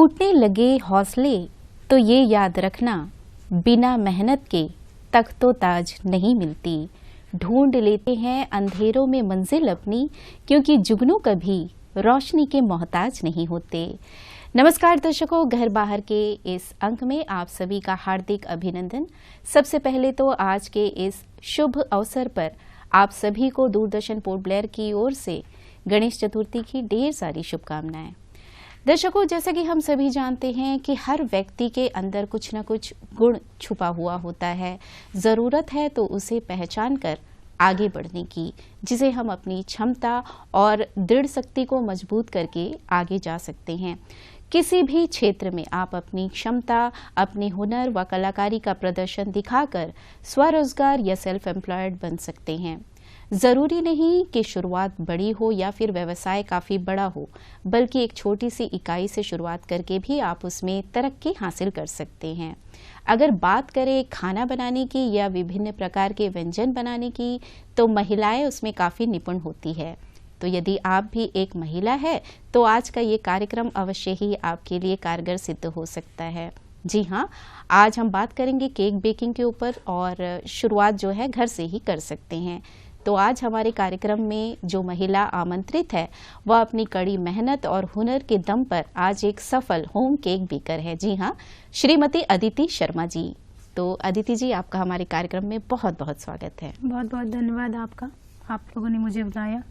टूटने लगे हौसले तो ये याद रखना, बिना मेहनत के तख्तो ताज नहीं मिलती। ढूंढ लेते हैं अंधेरों में मंजिल अपनी, क्योंकि जुगनू कभी रोशनी के मोहताज नहीं होते। नमस्कार दर्शकों, घर बाहर के इस अंक में आप सभी का हार्दिक अभिनंदन। सबसे पहले तो आज के इस शुभ अवसर पर आप सभी को दूरदर्शन पोर्ट ब्लेयर की ओर से गणेश चतुर्थी की ढेर सारी शुभकामनाएं। दर्शकों, जैसा कि हम सभी जानते हैं कि हर व्यक्ति के अंदर कुछ न कुछ गुण छुपा हुआ होता है। ज़रूरत है तो उसे पहचान कर आगे बढ़ने की, जिसे हम अपनी क्षमता और दृढ़ शक्ति को मजबूत करके आगे जा सकते हैं। किसी भी क्षेत्र में आप अपनी क्षमता, अपने हुनर व कलाकारी का प्रदर्शन दिखाकर स्वरोजगार या सेल्फ एम्प्लॉयड बन सकते हैं। ज़रूरी नहीं कि शुरुआत बड़ी हो या फिर व्यवसाय काफ़ी बड़ा हो, बल्कि एक छोटी सी इकाई से शुरुआत करके भी आप उसमें तरक्की हासिल कर सकते हैं। अगर बात करें खाना बनाने की या विभिन्न प्रकार के व्यंजन बनाने की, तो महिलाएं उसमें काफ़ी निपुण होती है। तो यदि आप भी एक महिला है तो आज का ये कार्यक्रम अवश्य ही आपके लिए कारगर सिद्ध हो सकता है। जी हाँ, आज हम बात करेंगे केक बेकिंग के ऊपर, और शुरुआत जो है घर से ही कर सकते हैं। तो आज हमारे कार्यक्रम में जो महिला आमंत्रित है वह अपनी कड़ी मेहनत और हुनर के दम पर आज एक सफल होम केक बेकर है। जी हाँ, श्रीमती अदिति शर्मा जी। तो अदिति जी, आपका हमारे कार्यक्रम में बहुत बहुत स्वागत है। बहुत बहुत धन्यवाद आपका, आप लोगों ने मुझे बुलाया।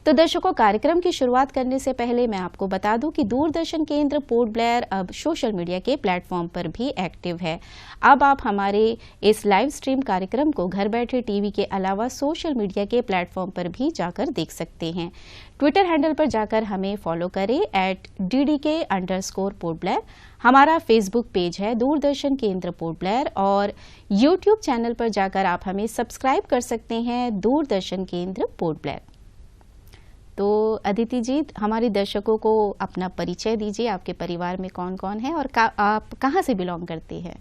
तो दर्शकों, कार्यक्रम की शुरुआत करने से पहले मैं आपको बता दूं कि दूरदर्शन केंद्र पोर्ट ब्लेयर अब सोशल मीडिया के प्लेटफॉर्म पर भी एक्टिव है। अब आप हमारे इस लाइव स्ट्रीम कार्यक्रम को घर बैठे टीवी के अलावा सोशल मीडिया के प्लेटफॉर्म पर भी जाकर देख सकते हैं। ट्विटर हैंडल पर जाकर हमें फॉलो करें @DDK_पोर्ट ब्लेयर। हमारा फेसबुक पेज है दूरदर्शन केंद्र पोर्ट ब्लेयर, और यूट्यूब चैनल पर जाकर आप हमें सब्सक्राइब कर सकते हैं दूरदर्शन केंद्र पोर्ट ब्लेयर। तो अदिति जी, हमारे दर्शकों को अपना परिचय दीजिए। आपके परिवार में कौन कौन है और आप कहाँ से बिलोंग करती है?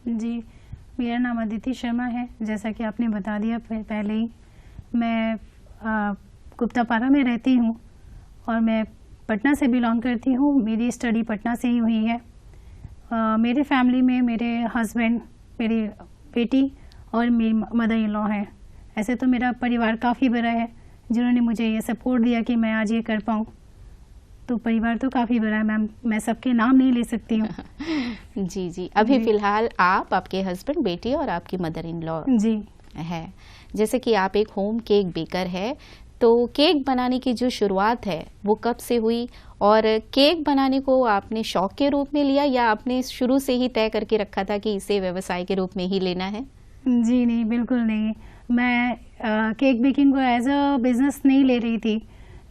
जी, मेरा नाम अदिति शर्मा है। जैसा कि आपने बता दिया पहले ही, मैं गुप्तापारा में रहती हूँ और मैं पटना से बिलोंग करती हूँ। मेरी स्टडी पटना से ही हुई है। मेरे फैमिली में मेरे हस्बैंड, मेरी बेटी और मेरी मदर इन लॉ है। ऐसे तो मेरा परिवार काफ़ी बड़ा है, जिन्होंने मुझे ये सपोर्ट दिया कि मैं आज ये कर पाऊँ। तो परिवार तो काफ़ी बड़ा है मैम, मैं सबके नाम नहीं ले सकती हूँ। जी जी, अभी फिलहाल आप, आपके हस्बैंड, बेटी और आपकी मदर इन लॉ जी है। जैसे कि आप एक होम केक बेकर है, तो केक बनाने की जो शुरुआत है वो कब से हुई, और केक बनाने को आपने शौक के रूप में लिया या आपने शुरू से ही तय करके रखा था कि इसे व्यवसाय के रूप में ही लेना है? जी नहीं, बिल्कुल नहीं। मैं केक बेकिंग को एज अ बिज़नेस नहीं ले रही थी।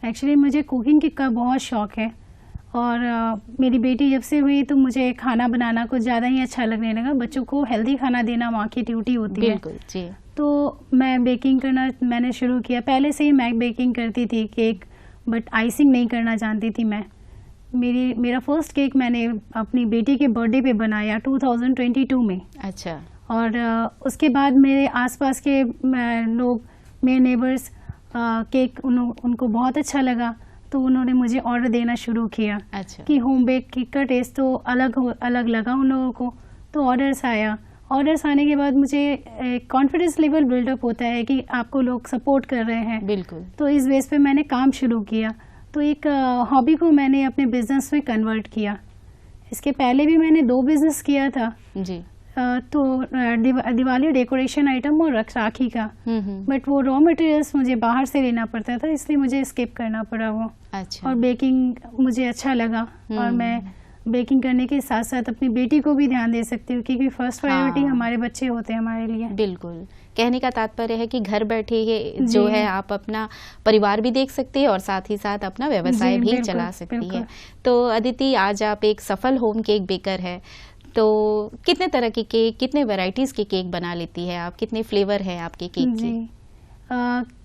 एक्चुअली मुझे कुकिंग का बहुत शौक है, और मेरी बेटी जब से हुई तो मुझे खाना बनाना कुछ ज़्यादा ही अच्छा लगने लगा। बच्चों को हेल्दी खाना देना माँ की ड्यूटी होती है। बिल्कुल जी। तो मैं बेकिंग करना मैंने शुरू किया। पहले से ही मैं बेकिंग करती थी केक, बट आइसिंग नहीं करना जानती थी मैं। मेरा फर्स्ट केक मैंने अपनी बेटी के बर्थडे पे बनाया 2022 में। अच्छा। और उसके बाद मेरे आसपास के लोग, मेरे नेबर्स, केक उनको बहुत अच्छा लगा, तो उन्होंने मुझे ऑर्डर देना शुरू किया। अच्छा। कि होम बेक केक का टेस्ट तो अलग लगा उन लोगों को। तो ऑर्डर्स आने के बाद मुझे कॉन्फिडेंस लेवल बिल्डअप होता है कि आपको लोग सपोर्ट कर रहे हैं। बिल्कुल। तो इस बेस पे मैंने काम शुरू किया। तो एक हॉबी को मैंने अपने बिजनेस में कन्वर्ट किया। इसके पहले भी मैंने 2 बिजनेस किया था जी। तो दिवाली डेकोरेशन आइटम और राखी का, बट वो रॉ मटेरियल्स मुझे बाहर से लेना पड़ता था, इसलिए मुझे स्किप करना पड़ा वो। अच्छा। और बेकिंग मुझे अच्छा लगा, और मैं बेकिंग करने के साथ साथ अपनी बेटी को भी ध्यान दे सकती हूँ, क्योंकि फर्स्ट प्रायोरिटी हमारे बच्चे होते हैं हमारे लिए। बिल्कुल। कहने का तात्पर्य है कि घर बैठे ही जो है आप अपना परिवार भी देख सकती है और साथ ही साथ अपना व्यवसाय भी चला सकती है। तो अदिति, आज आप एक सफल होम केक बेकर है, तो कितने तरह के केक, कितने वैरायटीज के केक बना लेती है आप? कितने फ्लेवर है आपके केक के?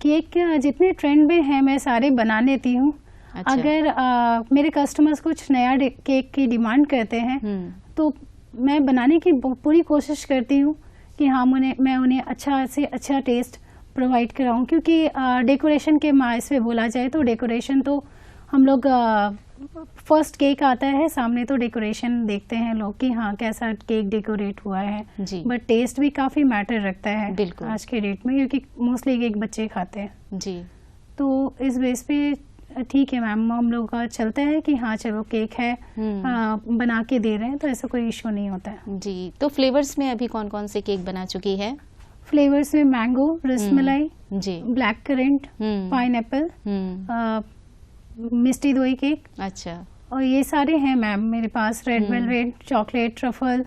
केक जितने ट्रेंड में है मैं सारे बना लेती हूँ। अच्छा। अगर मेरे कस्टमर्स कुछ नया केक की डिमांड करते हैं तो मैं बनाने की पूरी कोशिश करती हूँ कि हाँ, मैं उन्हें अच्छा से अच्छा टेस्ट प्रोवाइड कराऊँ। क्योंकि डेकोरेशन के मायस पे बोला जाए तो डेकोरेशन तो हम लोग फर्स्ट केक आता है सामने तो डेकोरेशन देखते हैं लोग कि हाँ कैसा केक डेकोरेट हुआ है, बट टेस्ट भी काफ़ी मैटर रखता है बिल्कुल आज के डेट में, क्योंकि मोस्टली केक बच्चे खाते हैं जी। तो इस बेस पे ठीक है मैम, हम लोग का चलता है कि हाँ चलो केक है बना के दे रहे हैं तो ऐसा कोई इशू नहीं होता है जी। तो फ्लेवर्स में अभी कौन कौन से केक बना चुकी है? फ्लेवर्स में मैंगो, रसमलाई जी, black currant, pineapple, mishti doi cake, अच्छा, और ये सारे हैं मैम मेरे पास। Red velvet, chocolate, truffle,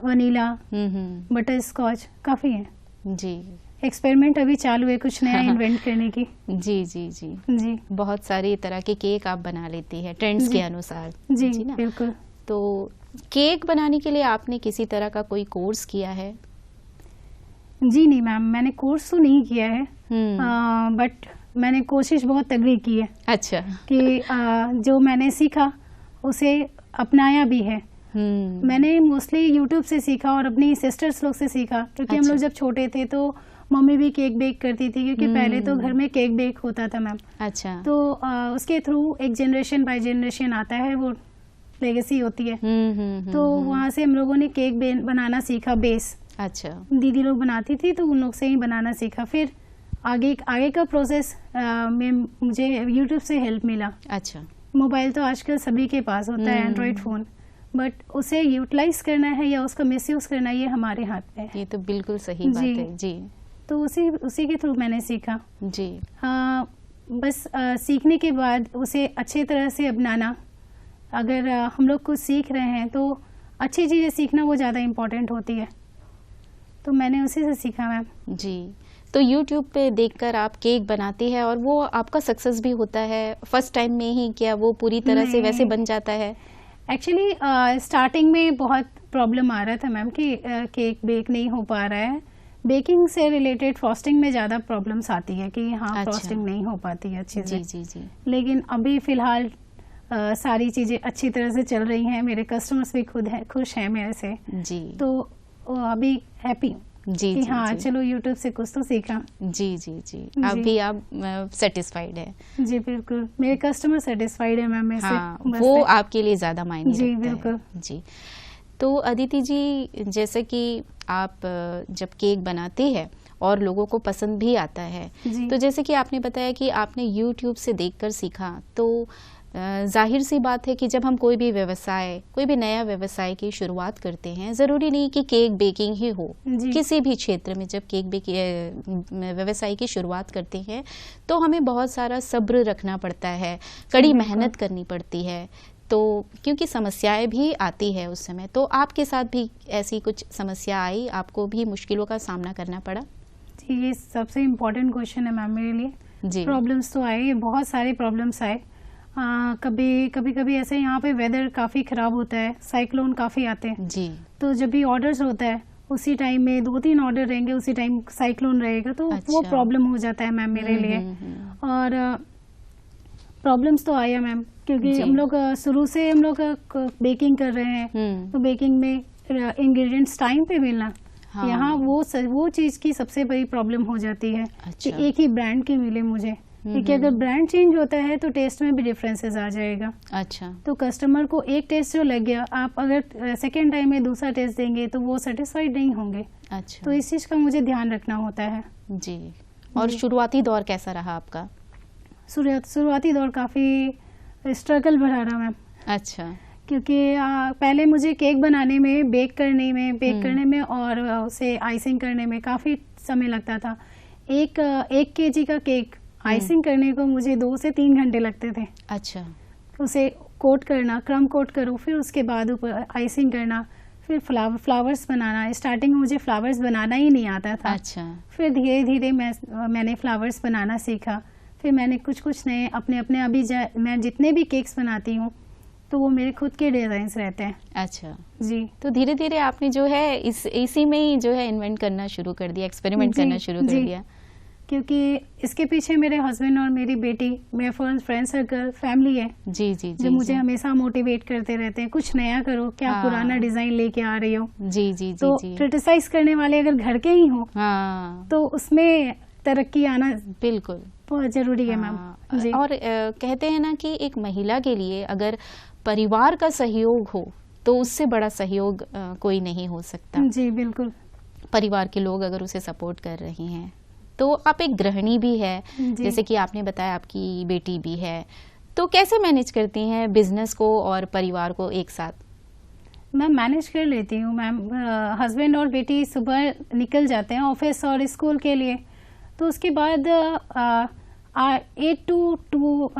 vanilla, butterscotch, काफी है जी। एक्सपेरिमेंट अभी चालू है कुछ नया इन्वेंट करने की। जी जी जी जी, बहुत सारी तरह के केक आप बना लेती है ट्रेंड्स के अनुसार। जी, जी ना, बिल्कुल। तो केक बनाने के लिए आपने किसी तरह का कोई कोर्स किया है? जी नहीं मैम, मैंने कोर्स तो नहीं किया है, बट मैंने कोशिश बहुत तगड़ी की है। अच्छा। कि जो मैंने सीखा उसे अपनाया भी है। मैंने मोस्टली यूट्यूब से सीखा और अपनी सिस्टर्स लोग से सीखा, क्योंकि हम लोग जब छोटे थे तो मम्मी भी केक बेक करती थी, क्योंकि पहले तो घर में केक बेक होता था मैम। अच्छा। तो उसके थ्रू एक जनरेशन बाय जनरेशन आता है, वो लेगेसी होती है। तो वहाँ से हम लोगों ने केक बनाना सीखा बेस। अच्छा। दीदी लोग बनाती थी तो उन लोग से ही बनाना सीखा। फिर आगे का प्रोसेस में मुझे यूट्यूब से हेल्प मिला। अच्छा। मोबाइल तो आजकल सभी के पास होता है, एंड्रॉइड फ़ोन, बट उसे यूटिलाइज करना है या उसका मिसयूज करना ये हमारे हाथ में है। ये तो बिल्कुल सही बात है जी। तो उसी के थ्रू मैंने सीखा जी। बस सीखने के बाद उसे अच्छी तरह से अपनाना। अगर हम लोग कुछ सीख रहे हैं तो अच्छी चीज़ें सीखना वो ज़्यादा इम्पोर्टेंट होती है, तो मैंने उसी से सीखा मैम जी। तो YouTube पे देखकर आप केक बनाती है और वो आपका सक्सेस भी होता है फर्स्ट टाइम में ही, क्या वो पूरी तरह से वैसे बन जाता है? एक्चुअली स्टार्टिंग में बहुत प्रॉब्लम आ रहा था मैम कि केक बेक नहीं हो पा रहा है। बेकिंग से रिलेटेड फ्रॉस्टिंग में ज़्यादा प्रॉब्लम्स आती है कि हाँ अच्छा। फ्रॉस्टिंग नहीं हो पाती है अच्छे से। जी जी जी। लेकिन अभी फ़िलहाल सारी चीज़ें अच्छी तरह से चल रही हैं, मेरे कस्टमर्स भी खुश हैं मेरे से जी। तो अभी हैप्पी हूँ जी कि हाँ चलो यूट्यूब से कुछ तो सीखा। जी जी जी, अभी आप सेटिस्फाइड है? जी बिल्कुल, मेरे कस्टमर सेटिस्फाइड है मैम। हाँ, वो आपके लिए ज़्यादा मायने रखता है। जी बिल्कुल जी। तो अदिति जी, जैसे कि आप जब केक बनाती है और लोगों को पसंद भी आता है, तो जैसे कि आपने बताया कि आपने यूट्यूब से देखकर सीखा, तो जाहिर सी बात है कि जब हम कोई भी नया व्यवसाय की शुरुआत करते हैं, ज़रूरी नहीं कि केक बेकिंग ही हो, किसी भी क्षेत्र में जब केक व्यवसाय की शुरुआत करते हैं तो हमें बहुत सारा सब्र रखना पड़ता है, कड़ी मेहनत करनी पड़ती है, तो क्योंकि समस्याएं भी आती है उस समय। तो आपके साथ भी ऐसी कुछ समस्या आई, आपको भी मुश्किलों का सामना करना पड़ा? जी, ये सबसे इम्पोर्टेंट क्वेश्चन है मैम मेरे लिए जी। प्रॉब्लम्स तो आए, बहुत सारे प्रॉब्लम्स आए। कभी ऐसे यहाँ पे वेदर काफ़ी ख़राब होता है, साइक्लोन काफ़ी आते हैं जी। तो जब भी ऑर्डर्स होता है उसी टाइम में 2-3 ऑर्डर रहेंगे, उसी टाइम साइक्लोन रहेगा, तो अच्छा। वो प्रॉब्लम हो जाता है मैम मेरे लिए। और प्रॉब्लम्स तो आया मैम, क्योंकि हम लोग शुरू से हम लोग बेकिंग कर रहे हैं, तो बेकिंग में इंग्रेडिएंट्स टाइम पे मिलना, हाँ। यहाँ वो चीज़ की सबसे बड़ी प्रॉब्लम हो जाती है अच्छा। कि एक ही ब्रांड के मिले मुझे, क्योंकि अगर ब्रांड चेंज होता है तो टेस्ट में भी डिफरेंसेस आ जाएगा। अच्छा। तो कस्टमर को एक टेस्ट जो लग गया, आप अगर सेकेंड टाइम में दूसरा टेस्ट देंगे तो वो सेटिस्फाइड नहीं होंगे। अच्छा। तो इस चीज़ का मुझे ध्यान रखना होता है जी। और शुरुआती दौर कैसा रहा आपका? शुरुआती दौर काफ़ी स्ट्रगल भरा रहा मैम। अच्छा। क्योंकि पहले मुझे केक बनाने में, बेक करने में और उसे आइसिंग करने में काफ़ी समय लगता था। एक केजी का केक आइसिंग करने को मुझे 2 से 3 घंटे लगते थे। अच्छा। उसे कोट करना, क्रम कोट करो, फिर उसके बाद ऊपर आइसिंग करना, फिर फ्लावर्स बनाना। स्टार्टिंग में मुझे फ्लावर्स बनाना ही नहीं आता था। अच्छा। फिर धीरे धीरे मैंने फ्लावर्स बनाना सीखा। फिर मैंने कुछ नए अपने अभी मैं जितने भी केक्स बनाती हूँ तो वो मेरे खुद के डिजाइन्स रहते हैं। अच्छा जी। तो धीरे धीरे आपने जो है इसी में ही जो है इन्वेंट करना शुरू कर दिया, एक्सपेरिमेंट करना शुरू कर दिया, क्योंकि इसके पीछे मेरे हस्बैंड और मेरी बेटी, मेरे फ्रेंड सर्कल, फैमिली है जी जी जी, जो मुझे हमेशा मोटिवेट करते रहते हैं, कुछ नया करो, क्या हाँ। पुराना डिजाइन लेके आ रही हो जी जी जी। तो क्रिटिसाइज करने वाले अगर घर के ही हो हाँ। तो उसमें तरक्की आना बिल्कुल बहुत जरूरी है मैम। जी। और कहते हैं ना कि एक महिला के लिए अगर परिवार का सहयोग हो तो उससे बड़ा सहयोग कोई नहीं हो सकता। जी बिल्कुल। परिवार के लोग अगर उसे सपोर्ट कर रही हैं तो आप एक गृहिणी भी है, जैसे कि आपने बताया आपकी बेटी भी है, तो कैसे मैनेज करती हैं बिजनेस को और परिवार को एक साथ? मैं मैनेज कर लेती हूँ मैम। हस्बैंड और बेटी सुबह निकल जाते हैं ऑफिस और स्कूल के लिए, तो उसके बाद 8 to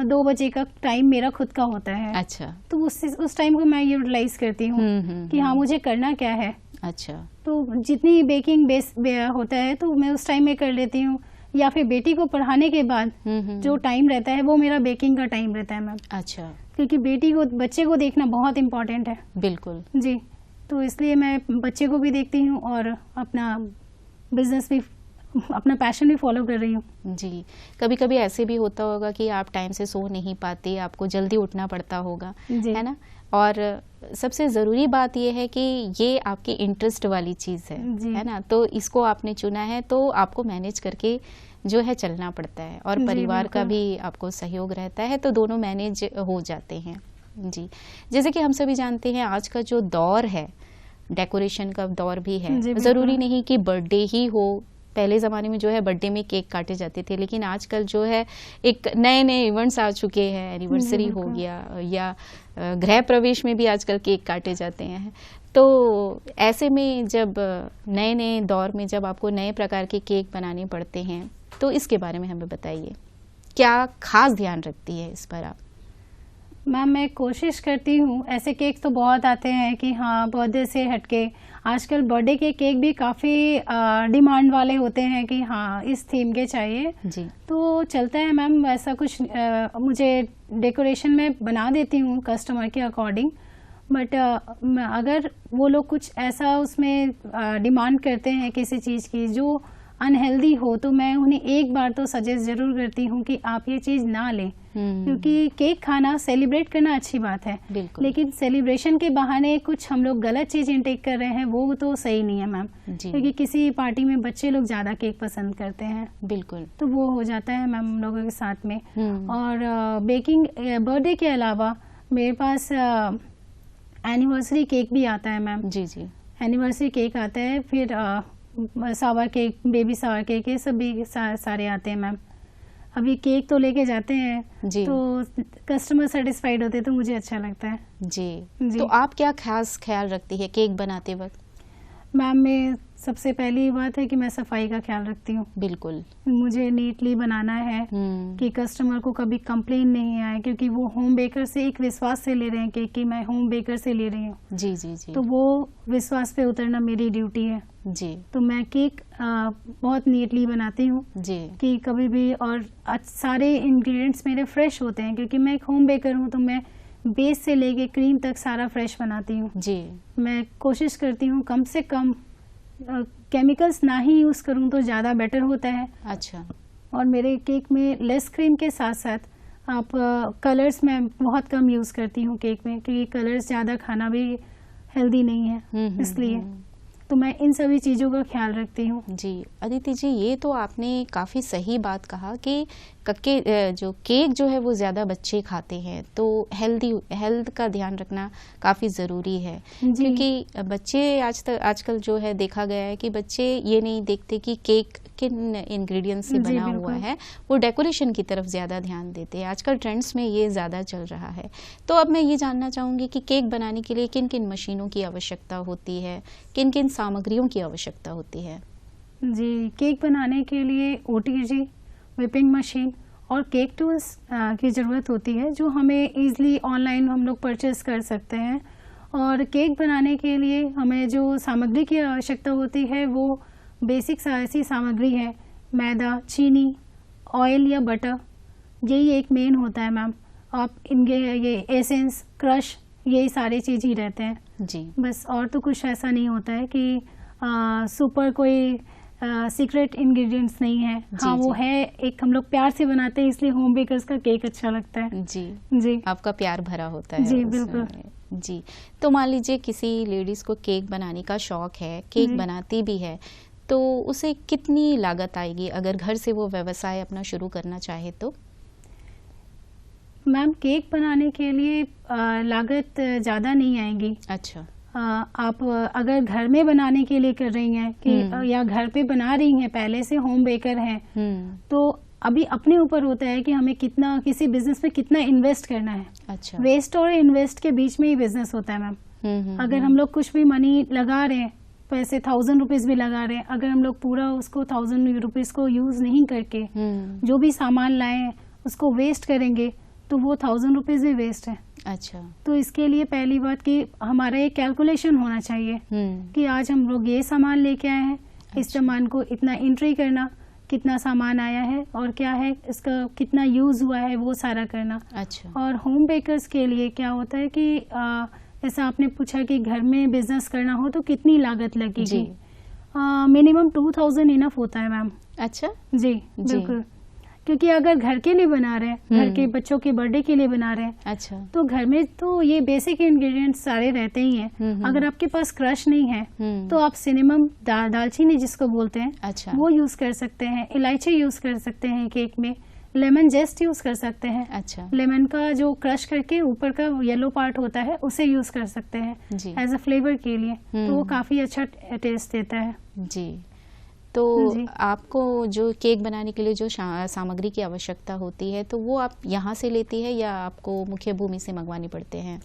2 बजे का टाइम मेरा खुद का होता है। अच्छा। तो उस टाइम को मैं यूटिलाइज करती हूँ कि हाँ मुझे करना क्या है। अच्छा। तो जितनी बेकिंग बेस होता है तो मैं उस टाइम में कर लेती हूँ, या फिर बेटी को पढ़ाने के बाद जो टाइम रहता है वो मेरा बेकिंग का टाइम रहता है मैम। अच्छा। क्योंकि बच्चे को देखना बहुत इम्पोर्टेंट है। बिल्कुल जी, तो इसलिए मैं बच्चे को भी देखती हूँ और अपना बिजनेस भी, अपना पैशन भी फॉलो कर रही हूँ। जी, कभी कभी ऐसे भी होता होगा कि आप टाइम से सो नहीं पाते, आपको जल्दी उठना पड़ता होगा, है ना? और सबसे ज़रूरी बात यह है कि ये आपकी इंटरेस्ट वाली चीज़ है ना? तो इसको आपने चुना है तो आपको मैनेज करके जो है चलना पड़ता है, और परिवार का भी आपको सहयोग रहता है, तो दोनों मैनेज हो जाते हैं। जी, जैसे कि हम सभी जानते हैं आज का जो दौर है, डेकोरेशन का दौर भी है। ज़रूरी नहीं कि बर्थडे ही हो, पहले ज़माने में जो है बर्थडे में केक काटे जाते थे, लेकिन आजकल जो है एक नए नए इवेंट्स आ चुके हैं, एनिवर्सरी हो गया या गृह प्रवेश में भी आजकल केक काटे जाते हैं। तो ऐसे में जब नए नए दौर में जब आपको नए प्रकार के केक बनाने पड़ते हैं, तो इसके बारे में हमें बताइए, क्या खास ध्यान रखती है इस पर आप? मैम मैं कोशिश करती हूँ, ऐसे केक तो बहुत आते हैं कि हाँ बर्थडे से हटके आजकल बर्थडे के केक भी काफ़ी डिमांड वाले होते हैं कि हाँ इस थीम के चाहिए जी। तो चलता है मैम, ऐसा कुछ मुझे डेकोरेशन में बना देती हूँ कस्टमर के अकॉर्डिंग, बट अगर वो लोग कुछ ऐसा उसमें डिमांड करते हैं किसी चीज़ की जो अनहेल्दी हो, तो मैं उन्हें एक बार तो सजेस्ट जरूर करती हूँ कि आप ये चीज़ ना लें, क्योंकि केक खाना सेलिब्रेट करना अच्छी बात है, लेकिन सेलिब्रेशन के बहाने कुछ हम लोग गलत चीज़ इंटेक कर रहे हैं वो तो सही नहीं है मैम, क्योंकि किसी पार्टी में बच्चे लोग ज़्यादा केक पसंद करते हैं। बिल्कुल, तो वो हो जाता है मैम हम लोगों के साथ में। और बेकिंग बर्थडे के अलावा मेरे पास एनिवर्सरी केक भी आता है मैम। जी जी, एनिवर्सरी केक आता है, फिर सावर केक, बेबी सावर केक, ये सब भी सारे आते हैं मैम। अभी केक तो लेके जाते हैं जी, तो कस्टमर सेटिस्फाइड होते तो मुझे अच्छा लगता है जी। तो आप क्या खास ख्याल रखती है केक बनाते वक्त? मैम मैं सबसे पहली बात है कि मैं सफाई का ख्याल रखती हूँ। बिल्कुल, मुझे नीटली बनाना है कि कस्टमर को कभी कंप्लेन नहीं आए, क्योंकि वो होम बेकर से एक विश्वास से ले रहे हैं केक कि मैं होम बेकर से ले रही हूँ। जी जी जी, तो वो विश्वास पे उतरना मेरी ड्यूटी है जी। तो मैं केक बहुत नीटली बनाती हूँ जी, कि कभी भी, और सारे इंग्रेडिएंट्स मेरे फ्रेश होते हैं, क्योंकि मैं एक होम बेकर हूँ, तो मैं बेस से लेके क्रीम तक सारा फ्रेश बनाती हूँ जी। मैं कोशिश करती हूँ कम से कम केमिकल्स ना ही यूज़ करूँ तो ज़्यादा बेटर होता है। अच्छा, और मेरे केक में लेस क्रीम के साथ साथ आप कलर्स मैं बहुत कम यूज़ करती हूँ केक में, क्योंकि कलर्स ज़्यादा खाना भी हेल्दी नहीं है, इसलिए तो मैं इन सभी चीज़ों का ख्याल रखती हूँ जी। अदिति जी, ये तो आपने काफ़ी सही बात कहा कि जो केक जो है वो ज़्यादा बच्चे खाते हैं, तो हेल्थ का ध्यान रखना काफ़ी ज़रूरी है, क्योंकि बच्चे आजकल जो है देखा गया है कि बच्चे ये नहीं देखते कि केक किन इंग्रेडिएंट्स से बना हुआ है, वो डेकोरेशन की तरफ ज़्यादा ध्यान देते हैं। आजकल ट्रेंड्स में ये ज़्यादा चल रहा है। तो अब मैं ये जानना चाहूँगी कि केक बनाने के लिए किन किन मशीनों की आवश्यकता होती है, किन किन सामग्रियों की आवश्यकता होती है? जी, केक बनाने के लिए OTG, व्हिपिंग मशीन और केक टूल्स की ज़रूरत होती है, जो हमें ईज़िली ऑनलाइन हम लोग परचेस कर सकते हैं। और केक बनाने के लिए हमें जो सामग्री की आवश्यकता होती है वो बेसिक ऐसी सामग्री है, मैदा, चीनी, ऑयल या बटर, यही एक मेन होता है मैम। आप ये एसेंस, क्रश, यही सारी चीज़ ही रहते हैं जी, बस। और तो कुछ ऐसा नहीं होता है कि सुपर कोई सीक्रेट इंग्रेडिएंट्स नहीं है। हाँ वो है, एक हम लोग प्यार से बनाते हैं, इसलिए होम बेकर्स का केक अच्छा लगता है जी जी। आपका प्यार भरा होता है जी, बिल्कुल जी। तो मान लीजिए किसी लेडीज को केक बनाने का शौक है, केक बनाती भी है, तो उसे कितनी लागत आएगी अगर घर से वो व्यवसाय अपना शुरू करना चाहे तो? मैम केक बनाने के लिए लागत ज़्यादा नहीं आएगी। अच्छा। आप अगर घर में बनाने के लिए कर रही हैं कि या घर पे बना रही हैं, पहले से होम बेकर हैं, तो अभी अपने ऊपर होता है कि हमें कितना किसी बिजनेस में कितना इन्वेस्ट करना है। अच्छा। वेस्ट और इन्वेस्ट के बीच में ही बिजनेस होता है मैम। अगर हम लोग कुछ भी मनी लगा रहे हैं, पैसे 1000 रुपीज भी लगा रहे हैं, अगर हम लोग पूरा उसको 1000 रुपीज को यूज नहीं करके जो भी सामान लाए उसको वेस्ट करेंगे तो वो 1000 रुपीज भी वेस्ट है। अच्छा। तो इसके लिए पहली बात कि हमारा एक कैलकुलेशन होना चाहिए कि आज हम लोग ये सामान लेके आए हैं। अच्छा। इस सामान को इतना एंट्री करना, कितना सामान आया है और क्या है, इसका कितना यूज हुआ है, वो सारा करना। अच्छा। और होम बेकर्स के लिए क्या होता है कि जैसा आपने पूछा कि घर में बिजनेस करना हो तो कितनी लागत लगेगी। मिनिमम 2000 इनफ होता है मैम। अच्छा जी, बिल्कुल। क्योंकि अगर घर के लिए बना रहे हैं, घर के बच्चों के बर्थडे के लिए बना रहे हैं, अच्छा, तो घर में तो ये बेसिक इंग्रेडिएंट्स सारे रहते ही हैं। अगर आपके पास क्रश नहीं है तो आप सिनेमम दालचीनी जिसको बोलते हैं, अच्छा, वो यूज कर सकते हैं, इलायची यूज कर सकते हैं केक में, लेमन जेस्ट यूज कर सकते हैं। अच्छा। लेमन का जो क्रश करके ऊपर का येलो पार्ट होता है उसे यूज कर सकते हैं एज अ फ्लेवर के लिए, तो वो काफी अच्छा टेस्ट देता है। जी। तो आपको जो केक बनाने के लिए जो सामग्री की आवश्यकता होती है तो वो आप यहाँ से लेती है या आपको मुख्य भूमि से मंगवानी पड़ते हैं?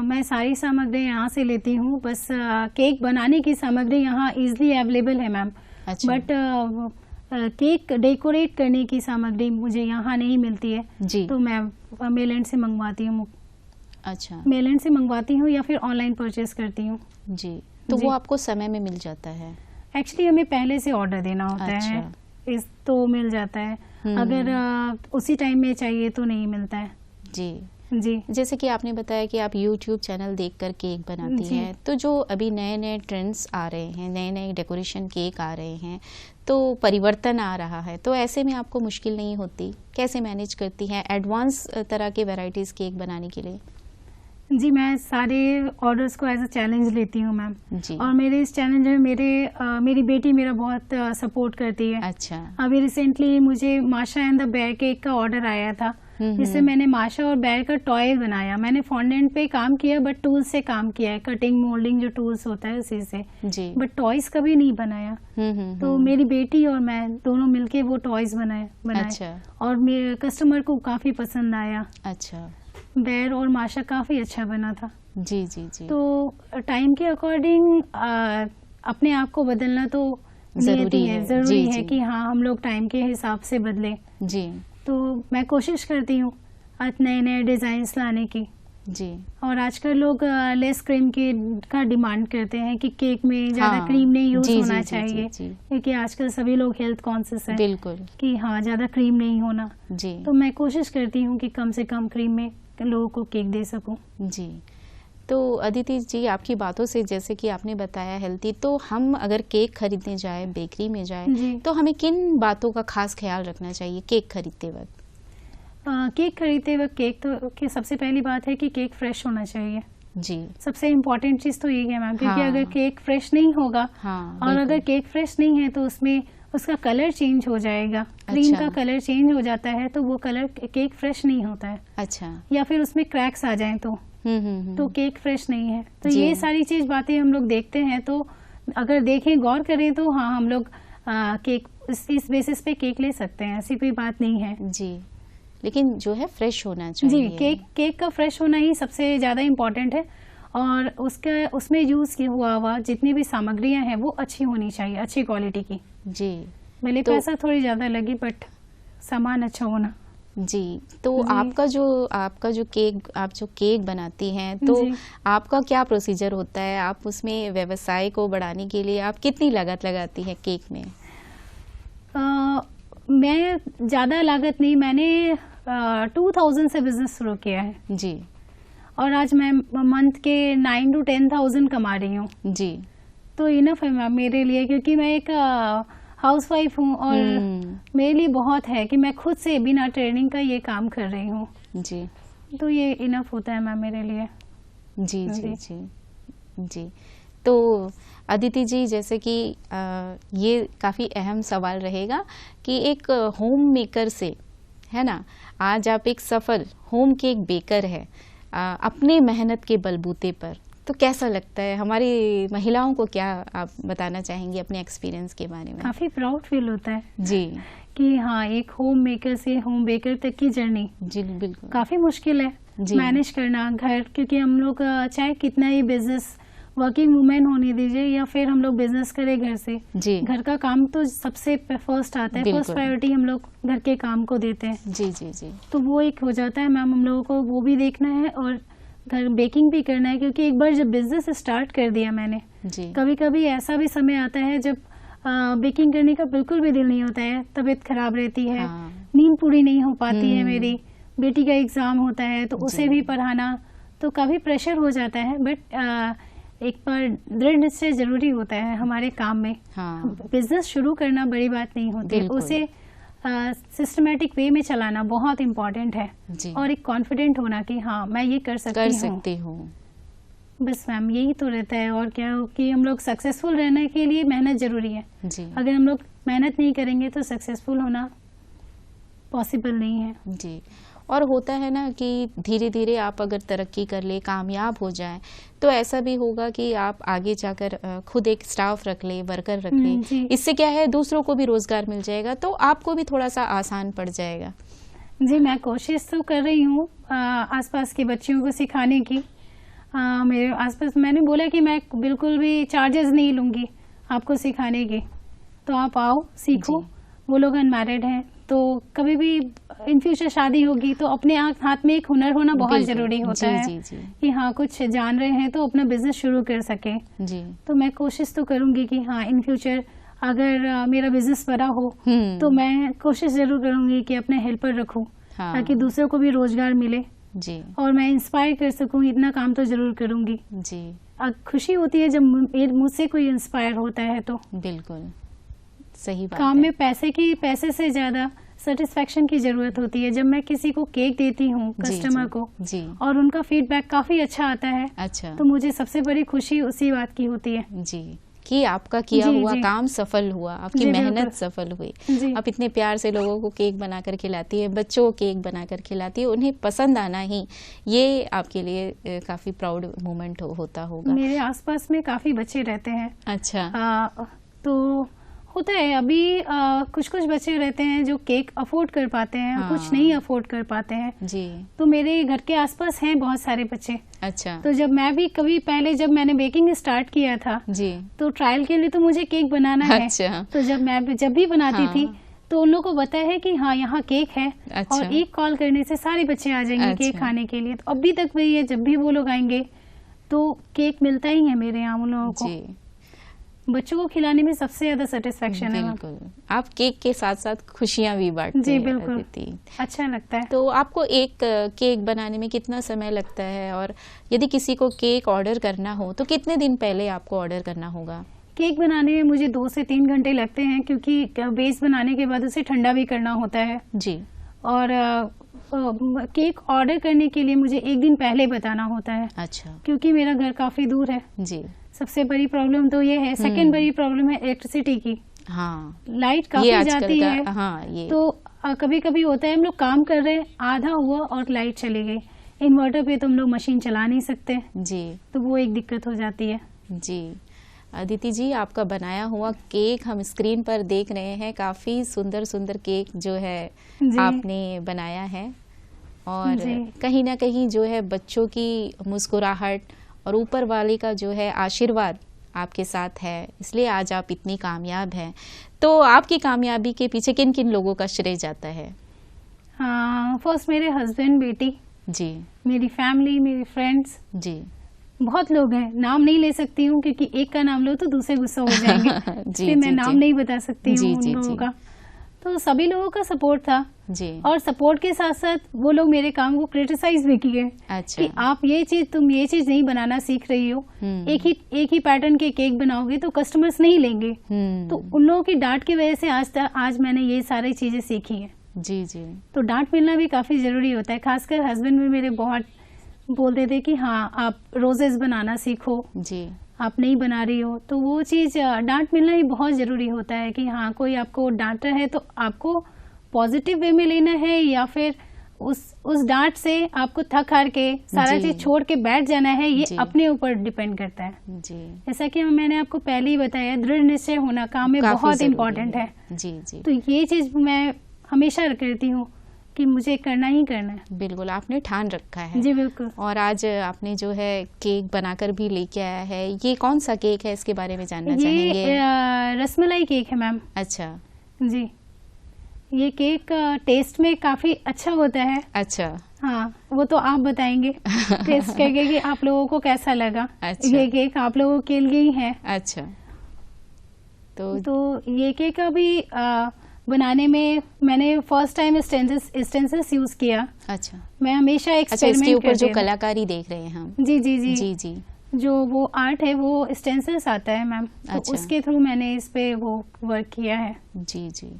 मैं सारी सामग्री यहाँ से लेती हूँ, बस केक बनाने की सामग्री यहाँ इजीली अवेलेबल है मैम। अच्छा। बट केक डेकोरेट करने की सामग्री मुझे यहाँ नहीं मिलती है जी, तो मैं मेलैंड से मंगवाती हूँ। अच्छा। मेलैंड से मंगवाती हूँ या फिर ऑनलाइन परचेज करती हूँ जी। तो वो आपको समय में मिल जाता है? एक्चुअली हमें पहले से ऑर्डर देना होता है, इस तो मिल जाता है, अगर उसी टाइम में चाहिए तो नहीं मिलता है जी। जी। जैसे कि आपने बताया कि आप YouTube चैनल देखकर केक बनाती हैं, तो जो अभी नए नए ट्रेंड्स आ रहे हैं, नए नए डेकोरेशन केक आ रहे हैं, तो परिवर्तन आ रहा है, तो ऐसे में आपको मुश्किल नहीं होती? कैसे मैनेज करती हैं एडवांस तरह के वैरायटीज केक बनाने के लिए? जी, मैं सारे ऑर्डर्स को एज अ चैलेंज लेती हूँ मैम, और मेरे इस चैलेंज में मेरी बेटी मेरा बहुत सपोर्ट करती है। अच्छा। अभी रिसेंटली मुझे माशा एंड द बेयर केक का ऑर्डर आया था, जिससे मैंने माशा और बेयर का टॉय बनाया। मैंने फॉन्डेंट पे काम किया बट टूल्स से काम किया है, कटिंग मोल्डिंग जो टूल्स होता है उसी से जी, बट टॉयज कभी नहीं बनाया। तो मेरी बेटी और मैं दोनों मिलके वो टॉयज बनाए। अच्छा। और मेरे कस्टमर को काफी पसंद आया। अच्छा। बेयर और माशा काफी अच्छा बना था जी जी जी। तो टाइम के अकॉर्डिंग अपने आप को बदलना तो जरूरी है कि हाँ हम लोग टाइम के हिसाब से बदले जी। तो मैं कोशिश करती हूँ नए नए डिजाइन्स लाने की जी। और आजकल लोग लेस क्रीम का डिमांड करते हैं कि केक में ज्यादा क्रीम नहीं यूज होना चाहिए, क्योंकि आजकल सभी लोग हेल्थ कॉन्शियस हैं। बिल्कुल। कि हाँ ज्यादा क्रीम नहीं होना जी। तो मैं कोशिश करती हूँ कि कम से कम क्रीम में लोगों को केक दे सकूं जी। तो अदिति जी, आपकी बातों से जैसे कि आपने बताया हेल्थी, तो हम अगर केक खरीदने जाए, बेकरी में जाए, तो हमें किन बातों का खास ख्याल रखना चाहिए केक खरीदते वक्त? केक खरीदते वक्त केक तो की सबसे पहली बात है कि केक फ्रेश होना चाहिए जी। सबसे इम्पोर्टेंट चीज तो यही है मैम, क्योंकि अगर केक फ्रेश नहीं होगा और अगर केक फ्रेश नहीं है तो उसमें उसका कलर चेंज हो जाएगा। क्रीम का कलर चेंज हो जाता है तो वो कलर केक फ्रेश नहीं होता है। अच्छा। या फिर उसमें क्रैक्स आ जाएं तो केक फ्रेश नहीं है। तो ये सारी चीज बातें हम लोग देखते हैं, तो अगर देखें गौर करें तो हाँ हम लोग केक इस बेसिस पे केक ले सकते हैं, ऐसी कोई बात नहीं है जी। लेकिन जो है फ्रेश होना चाहिए जी। केक का फ्रेश होना ही सबसे ज्यादा इम्पोर्टेंट है, और उसमें यूज किया हुआ जितनी भी सामग्रियां हैं वो अच्छी होनी चाहिए, अच्छी क्वालिटी की जी। भले तो पैसा थोड़ी ज्यादा लगे बट सामान अच्छा होना जी। तो जी। आपका जो केक बनाती हैं, तो आपका क्या प्रोसीजर होता है? आप उसमें व्यवसाय को बढ़ाने के लिए आप कितनी लागत लगाती है केक में? मैं ज्यादा लागत नहीं, मैंने 2000 से बिजनेस शुरू किया है जी, और आज मैं मंथ के 9 to 10,000 कमा रही हूँ जी। तो इनफ है मैम मेरे लिए, क्योंकि मैं एक हाउसवाइफ हूँ और मेरे लिए बहुत है कि मैं खुद से बिना ट्रेनिंग का ये काम कर रही हूँ जी। तो ये इनफ होता है मैम मेरे लिए जी जी जी जी। तो अदिति जी, जैसे कि ये काफ़ी अहम सवाल रहेगा कि एक होम मेकर से, है ना, आज आप एक सफल होम केक बेकर है अपने मेहनत के बलबूते पर, तो कैसा लगता है? हमारी महिलाओं को क्या आप बताना चाहेंगे अपने एक्सपीरियंस के बारे में? काफ़ी प्राउड फील होता है जी कि हाँ, एक होम मेकर से होम बेकर तक की जर्नी जी बिल्कुल काफ़ी मुश्किल है मैनेज करना घर, क्योंकि हम लोग चाहे कितना ही बिजनेस वर्किंग वुमेन होने दीजिए या फिर हम लोग बिजनेस करें घर से, जी घर का काम तो सबसे फर्स्ट आता है, फर्स्ट प्रायोरिटी हम लोग घर के काम को देते हैं। जी जी जी। तो वो एक हो जाता है मैम, हम लोगों को वो भी देखना है और घर बेकिंग भी करना है, क्योंकि एक बार जब बिजनेस स्टार्ट कर दिया मैंने, कभी कभी ऐसा भी समय आता है जब बेकिंग करने का बिल्कुल भी दिल नहीं होता है, तबीयत खराब रहती है, नींद पूरी नहीं हो पाती है, मेरी बेटी का एग्जाम होता है तो उसे भी पढ़ाना, तो काफ़ी प्रेशर हो जाता है। बट एक बार दृढ़ निश्चय जरूरी होता है हमारे काम में। बिजनेस शुरू करना बड़ी बात नहीं होती, उसे सिस्टमेटिक वे में चलाना बहुत इम्पोर्टेंट है और एक कॉन्फिडेंट होना कि हाँ मैं ये कर सकती हूँ। बस मैम यही तो रहता है, और क्या कि हम लोग सक्सेसफुल रहने के लिए मेहनत जरूरी है जी। अगर हम लोग मेहनत नहीं करेंगे तो सक्सेसफुल होना पॉसिबल नहीं है जी। और होता है ना कि धीरे धीरे आप अगर तरक्की कर ले, कामयाब हो जाए, तो ऐसा भी होगा कि आप आगे जाकर खुद एक स्टाफ रख ले, वर्कर रख ले, इससे क्या है दूसरों को भी रोजगार मिल जाएगा, तो आपको भी थोड़ा सा आसान पड़ जाएगा। जी मैं कोशिश तो कर रही हूँ आसपास के बच्चियों को सिखाने की। मेरे आसपास मैंने बोला कि मैं बिल्कुल भी चार्जेस नहीं लूँगी आपको सिखाने की, तो आप आओ सीखो। वो लोग अनमैरिड हैं तो कभी भी इन फ्यूचर शादी होगी तो अपने हाथ में एक हुनर होना बहुत जरूरी होता है कि हाँ कुछ जान रहे हैं तो अपना बिजनेस शुरू कर सके जी। तो मैं कोशिश तो करूंगी कि हाँ इन फ्यूचर अगर मेरा बिजनेस बड़ा हो तो मैं कोशिश जरूर करूंगी कि अपने हेल्पर रखूं ताकि दूसरों को भी रोजगार मिले जी, और मैं इंस्पायर कर सकूं। इतना काम तो जरूर करूंगी जी। खुशी होती है जब मुझसे कोई इंस्पायर होता है तो। बिल्कुल सही बात काम में पैसे से ज्यादा सेटिस्फेक्शन की जरूरत होती है। जब मैं किसी को केक देती हूँ कस्टमर को जी, और उनका फीडबैक काफी अच्छा आता है, अच्छा, तो मुझे सबसे बड़ी खुशी उसी बात की होती है जी कि आपका किया हुआ काम सफल हुआ, आपकी मेहनत सफल हुई। आप इतने प्यार से लोगों को केक बनाकर खिलाती है, बच्चों को केक बनाकर खिलाती है, उन्हें पसंद आना ही ये आपके लिए काफी प्राउड मोमेंट होता होगा। मेरे आसपास में काफी बच्चे रहते हैं। अच्छा तो होता है अभी कुछ बच्चे रहते हैं जो केक अफोर्ड कर पाते हैं, कुछ नहीं अफोर्ड कर पाते हैं जी। तो मेरे घर के आसपास हैं बहुत सारे बच्चे। अच्छा। तो जब मैं भी कभी पहले जब मैंने बेकिंग स्टार्ट किया था जी, तो ट्रायल के लिए तो मुझे केक बनाना अच्छा। है, तो जब भी बनाती थी तो उन लोगों को पता है कि हाँ यहाँ केक है अच्छा। और एक कॉल करने से सारे बच्चे आ जाएंगे अच्छा। केक खाने के लिए। तो अभी तक वही है, जब भी वो लोग आएंगे तो केक मिलता ही है मेरे यहाँ उन लोगों को। बच्चों को खिलाने में सबसे ज्यादा सेटिस्फेक्शन है। बिल्कुल, आप केक के साथ साथ खुशियां भी बांटते जी बिल्कुल, अच्छा लगता है। तो आपको एक केक बनाने में कितना समय लगता है, और यदि किसी को केक ऑर्डर करना हो तो कितने दिन पहले आपको ऑर्डर करना होगा? केक बनाने में मुझे 2 से 3 घंटे लगते हैं, क्योंकि बेस बनाने के बाद उसे ठंडा भी करना होता है जी। और केक ऑर्डर करने के लिए मुझे 1 दिन पहले बताना होता है। अच्छा। क्योंकि मेरा घर काफी दूर है जी। सबसे बड़ी प्रॉब्लम तो ये है। सेकंड बड़ी प्रॉब्लम है इलेक्ट्रिसिटी की। हाँ, लाइट काफी जाती है। हाँ, ये तो कभी कभी होता है हम लोग काम कर रहे हैं, आधा हुआ और लाइट चली गई। इन्वर्टर पे तो हम लोग मशीन चला नहीं सकते जी, तो वो एक दिक्कत हो जाती है जी। अदिति जी, आपका बनाया हुआ केक हम स्क्रीन पर देख रहे हैं, काफी सुंदर सुंदर केक जो है आपने बनाया है, और कहीं ना कहीं जो है बच्चों की मुस्कुराहट और ऊपर वाले का जो है आशीर्वाद आपके साथ है, इसलिए आज आप इतनी कामयाब हैं। तो आपकी कामयाबी के पीछे किन किन लोगों का श्रेय जाता है? फर्स्ट मेरे हस्बैंड, बेटी जी, मेरी फैमिली, मेरे फ्रेंड्स जी, बहुत लोग हैं, नाम नहीं ले सकती हूँ क्योंकि एक का नाम लो तो दूसरे गुस्सा हो जाएंगे जी, मैं नाम नहीं बता सकती हूँ उन लोगों का। तो सभी लोगों का सपोर्ट था जी, और सपोर्ट के साथ साथ वो लोग मेरे काम को क्रिटिसाइज भी किए अच्छा। कि आप तुम ये चीज नहीं बनाना सीख रही हो, एक ही पैटर्न के केक बनाओगे तो कस्टमर्स नहीं लेंगे। तो उन लोगों की डांट की वजह से आज मैंने ये सारी चीजें सीखी है जी जी। तो डांट मिलना भी काफी जरूरी होता है, खासकर हस्बैंड भी मेरे बहुत बोलते थे कि हाँ आप रोजेस बनाना सीखो जी, आप नहीं बना रही हो, तो वो चीज़ डांट मिलना ही बहुत ज़रूरी होता है कि हाँ कोई आपको डांट रहा है तो आपको पॉजिटिव वे में लेना है या फिर उस डांट से आपको थक हार के सारा चीज छोड़ के बैठ जाना है, ये अपने ऊपर डिपेंड करता है जी। जैसा कि मैंने आपको पहले ही बताया, दृढ़ निश्चय होना काम में बहुत इम्पोर्टेंट है जी जी। तो ये चीज मैं हमेशा करती हूँ कि मुझे करना ही करना है। बिल्कुल, आपने ठान रखा है जी बिल्कुल। और आज आपने जो है केक बनाकर भी लेके आया है, ये कौन सा केक है, इसके बारे में जानना चाहेंगे? ये रसमलाई केक है मैम। अच्छा जी, ये केक टेस्ट में काफी अच्छा होता है। अच्छा, हाँ वो तो आप बताएंगे टेस्ट करके कि आप लोगों को कैसा लगा। अच्छा। ये केक आप लोगों के लिए ही है। अच्छा, तो ये केक अभी बनाने में मैंने फर्स्ट टाइम स्टेंसिल्स यूज किया। अच्छा, मैं हमेशा एक्सपेरिमेंट इसके ऊपर जो कलाकारी देख रहे हैं हम। जी जी जी जी जी, जो वो आर्ट है वो स्टेंसिल्स आता है मैम। तो अच्छा। उसके थ्रू मैंने इस पे वो वर्क किया है। जी जी।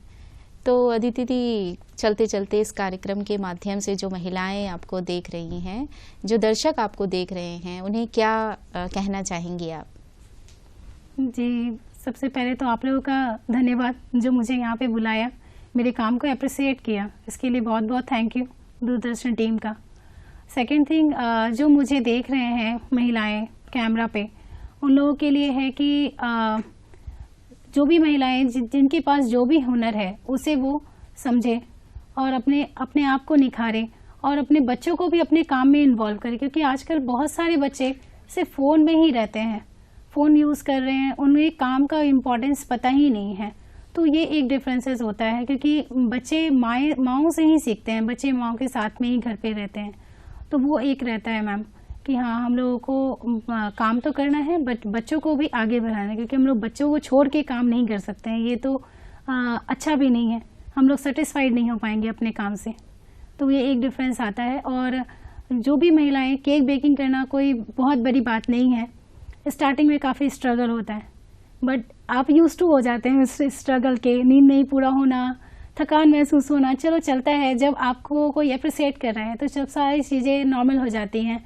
तो अदिति दी, चलते चलते इस कार्यक्रम के माध्यम से जो महिलाएं आपको देख रही हैं, जो दर्शक आपको देख रहे हैं, उन्हें क्या कहना चाहेंगी आप? जी, सबसे पहले तो आप लोगों का धन्यवाद जो मुझे यहाँ पे बुलाया, मेरे काम को अप्रिशिएट किया, इसके लिए बहुत बहुत थैंक यू दूरदर्शन टीम का। सेकंड थिंग, जो मुझे देख रहे हैं महिलाएं कैमरा पे, उन लोगों के लिए है कि जो भी महिलाएं जिनके पास जो भी हुनर है उसे वो समझे और अपने आप को निखारे और अपने बच्चों को भी अपने काम में इन्वॉल्व करे, क्योंकि आजकल बहुत सारे बच्चे सिर्फ फ़ोन में ही रहते हैं, फ़ोन यूज़ कर रहे हैं, उन्हें काम का इम्पोर्टेंस पता ही नहीं है। तो ये एक डिफरेंसेस होता है, क्योंकि बच्चे माँओं से ही सीखते हैं, बच्चे माँओं के साथ में ही घर पे रहते हैं। तो वो एक रहता है मैम कि हाँ हम लोगों को काम तो करना है बट बच्चों को भी आगे बढ़ाना है, क्योंकि हम लोग बच्चों को छोड़ के काम नहीं कर सकते हैं, ये तो अच्छा भी नहीं है, हम लोग सेटिस्फाइड नहीं हो पाएंगे अपने काम से। तो ये एक डिफरेंस आता है। और जो भी महिलाएं, केक बेकिंग करना कोई बहुत बड़ी बात नहीं है, स्टार्टिंग में काफ़ी स्ट्रगल होता है बट आप यूज्ड टू हो जाते हैं उस स्ट्रगल के, नींद नहीं पूरा होना, थकान महसूस होना, चलो चलता है। जब आपको कोई अप्रिशिएट कर रहा है तो जब सारी चीज़ें नॉर्मल हो जाती हैं।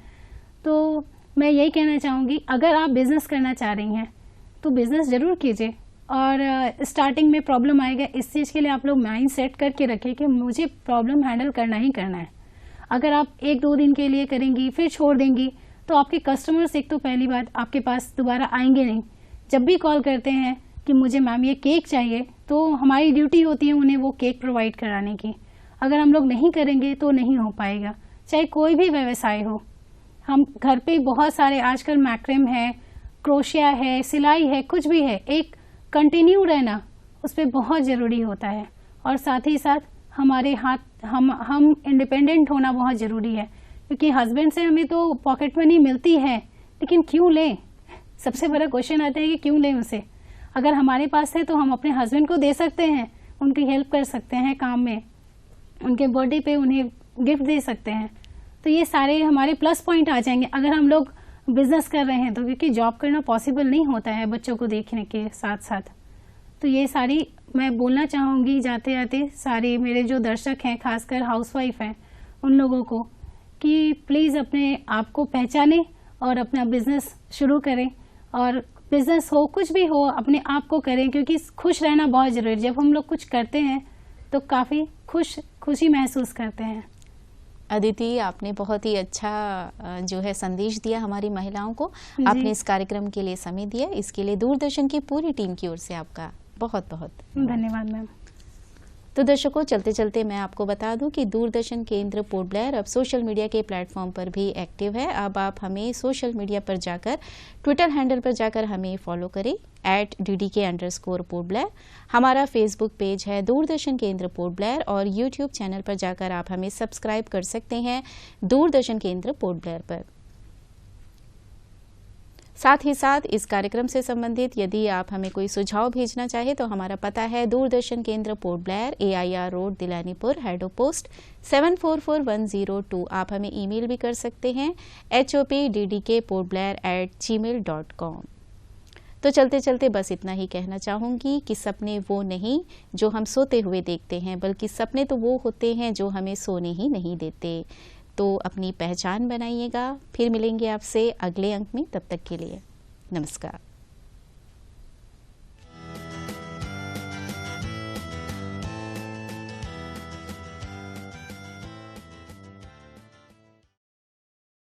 तो मैं यही कहना चाहूँगी, अगर आप बिज़नेस करना चाह रही हैं तो बिज़नेस ज़रूर कीजिए और स्टार्टिंग में प्रॉब्लम आएगा, इस चीज़ के लिए आप लोग माइंड सेट करके रखें कि मुझे प्रॉब्लम हैंडल करना ही करना है। अगर आप 1-2 दिन के लिए करेंगी फिर छोड़ देंगी तो आपके कस्टमर्स, एक तो पहली बात आपके पास दोबारा आएंगे नहीं। जब भी कॉल करते हैं कि मुझे मैम ये केक चाहिए, तो हमारी ड्यूटी होती है उन्हें वो केक प्रोवाइड कराने की। अगर हम लोग नहीं करेंगे तो नहीं हो पाएगा, चाहे कोई भी व्यवसाय हो। हम घर पे बहुत सारे आजकल मैक्रेम है, क्रोशिया है, सिलाई है, कुछ भी है, एक कंटिन्यू रहना उस पर बहुत ज़रूरी होता है। और साथ ही साथ हमारे हाथ हम इंडिपेंडेंट होना बहुत ज़रूरी है, क्योंकि हस्बैंड से हमें तो पॉकेट मनी मिलती है लेकिन क्यों लें? सबसे बड़ा क्वेश्चन आता है कि क्यों लें उसे। अगर हमारे पास है तो हम अपने हस्बैंड को दे सकते हैं, उनकी हेल्प कर सकते हैं काम में, उनके बर्थडे पे उन्हें गिफ्ट दे सकते हैं। तो ये सारे हमारे प्लस पॉइंट आ जाएंगे अगर हम लोग बिजनेस कर रहे हैं तो, क्योंकि जॉब करना पॉसिबल नहीं होता है बच्चों को देखने के साथ साथ। तो ये सारी मैं बोलना चाहूँगी जाते जाते सारे मेरे जो दर्शक हैं, खासकर हाउसवाइफ हैं, उन लोगों को कि प्लीज़ अपने आप को पहचानें और अपना बिजनेस शुरू करें। और बिजनेस हो कुछ भी हो अपने आप को करें, क्योंकि खुश रहना बहुत ज़रूरी है। जब हम लोग कुछ करते हैं तो काफ़ी खुशी महसूस करते हैं। अदिति, आपने बहुत ही अच्छा जो है संदेश दिया हमारी महिलाओं को। आपने इस कार्यक्रम के लिए समय दिया, इसके लिए दूरदर्शन की पूरी टीम की ओर से आपका बहुत बहुत धन्यवाद मैम। तो दर्शकों, चलते चलते मैं आपको बता दूं कि दूरदर्शन केंद्र पोर्ट ब्लेयर अब सोशल मीडिया के प्लेटफॉर्म पर भी एक्टिव है। अब आप हमें सोशल मीडिया पर जाकर, ट्विटर हैंडल पर जाकर हमें फॉलो करें @DDK_पोर्ट ब्लेयर। हमारा फेसबुक पेज है दूरदर्शन केंद्र पोर्ट ब्लेयर और यूट्यूब चैनल पर जाकर आप हमें सब्सक्राइब कर सकते हैं दूरदर्शन केंद्र पोर्ट ब्लेयर पर। साथ ही साथ इस कार्यक्रम से संबंधित यदि आप हमें कोई सुझाव भेजना चाहे तो हमारा पता है Doordarshan Kendra Port Blair, AIR road, Dilanipur, head of post 744102। आप हमें ईमेल भी कर सकते हैं hopddkportblair@gmail.com। तो चलते चलते बस इतना ही कहना चाहूँगी कि सपने वो नहीं जो हम सोते हुए देखते हैं, बल्कि सपने तो वो होते हैं जो हमें सोने ही नहीं देते। तो अपनी पहचान बनाइएगा। फिर मिलेंगे आपसे अगले अंक में, तब तक के लिए नमस्कार।